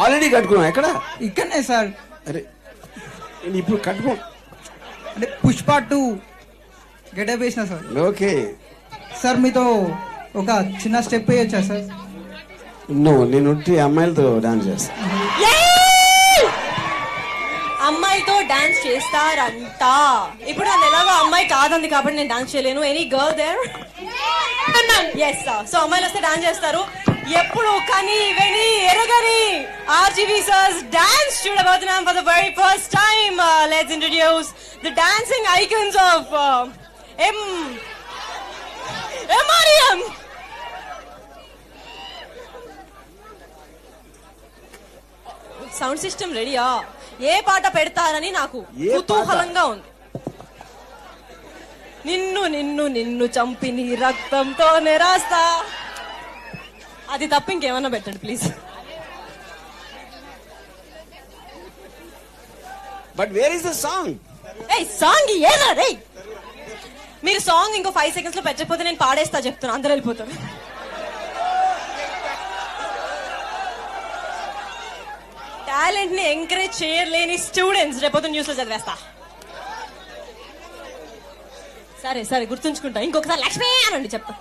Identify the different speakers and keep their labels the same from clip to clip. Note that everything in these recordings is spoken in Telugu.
Speaker 1: ఆల్రెడీ కట్టుకున్నావు ఎక్కడ?
Speaker 2: ఇక్కడనే సార్.
Speaker 1: అరే నేను ఇప్పుడు కట్టుకో
Speaker 2: అంటే పుష్ప 2 గెటప్ వేసిన సార్.
Speaker 1: ఓకే
Speaker 2: సార్ మీతో ఒక చిన్న స్టెప్ వేయొచ్చా సార్?
Speaker 1: నేను అమ్మాయిలతో డాన్స్ చేస్తాను.
Speaker 3: అమ్మాయితో డాన్స్ చేస్తారంట. ఇప్పుడు నన్ను ఎలాగో అమ్మాయి కాదంది కాబట్టి నేను డాన్స్ చేయలేను. Any girl there? Yes sir. So అమ్మాయిలు వస్తే డాన్స్ చేస్తారు. ఎప్పుడు కని విని ఎరగని ఆర్జీవి సర్స్ డాన్స్ చూడబోతున్నాం for the very first time. Let's introduce the dancing icons of MRM. Sound system రెడీయా? ఏ పాట పెడతారని నాకు కుతూహలంగా ఉంది. నిన్ను నిన్ను నిన్ను చంపి నీ రక్తంతో రాస్తా. అది తప్ప ఇంకేమన్నా పెట్టండి please.
Speaker 1: But where is the song?
Speaker 3: Song ఏదా రే? మీరు సాంగ్ ఇంకో 5 seconds లో పెట్టకపోతే నేను పాడేస్తా చెప్తున్నా. అందరూ వెళ్ళిపోతారు. టాలెంట్ ని ఎంకరేజ్ చేయలేని స్టూడెంట్స్ రేపు న్యూస్ లో చదివేస్తా. సరే సరే గుర్తుంచుకుంటా. ఇంకొకసారి లక్ష్మి అనండి చెప్తా.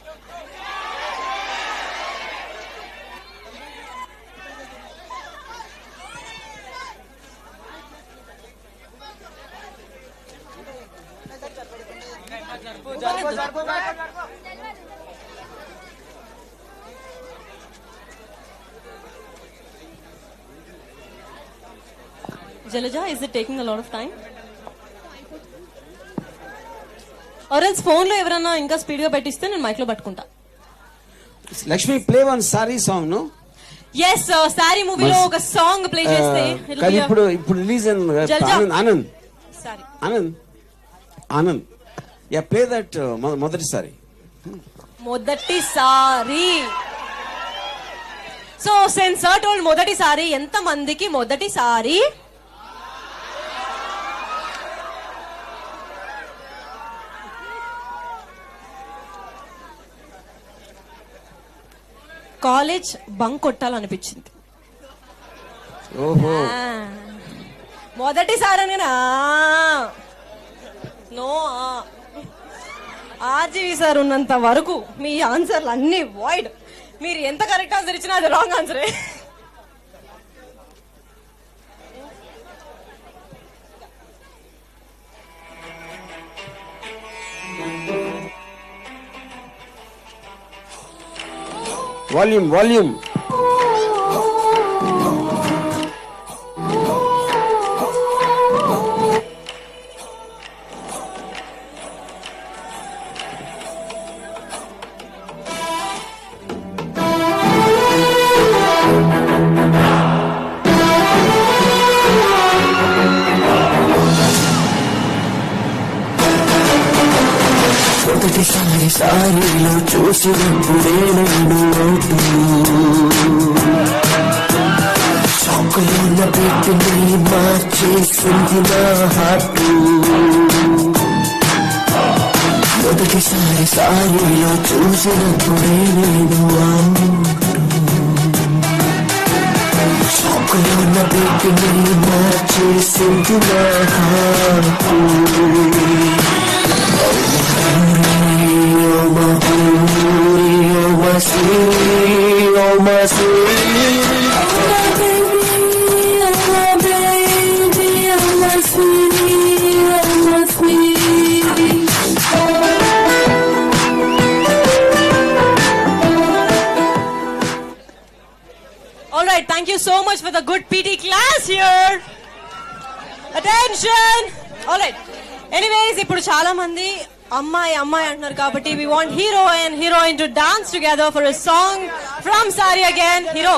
Speaker 3: Jalaja, is it taking a lot of time? Or else phone లో ఎవరన్నా ఇంకా స్పీడ్ గా పెట్టిస్తే నేను మైక్ లో పట్టుకుంటా.
Speaker 1: Lakshmi play one sorry song no?
Speaker 3: yes sorry మూవీలో ఒక సాంగ్ ప్లే చేస్తే
Speaker 1: ఇప్పుడు release Anand
Speaker 3: sorry
Speaker 1: Anand yeah play that మొదటిసారి.
Speaker 3: సో సెన్సార్ టోల్డ్ మొదటిసారి. ఎంత మందికి మొదటిసారి? కాలేజ్ బంక్ కొట్టాలనిపించింది.
Speaker 1: ఓహో
Speaker 3: మొదటిసారి నో ఆర్జీవి సార్ ఉన్నంత వరకు మీ ఆన్సర్లు అన్ని వాయిడ్. మీరు ఎంత కరెక్ట్ ఆన్సర్ ఇచ్చినా అది రాంగ్ ఆన్సరే.
Speaker 1: వాల్యూమ్ మొదటిసారి సారీలో చూసినప్పుడే నేను చాకులోన పెట్టిని మార్చేసింది నా హార్ట్. మొదటిసారి సారీలో చూసినప్పుడే నేను చాకులోన పెట్టిని మార్చేసింది నా heart.
Speaker 3: Alright, thank you so much for the good PT class here. Attention. Alright. Anyways, ఇప్పుడు చాలా మంది అమ్మాయి అంటున్నారు కాబట్టి we want hero and heroine to dance together for a song from Sari again. Hero.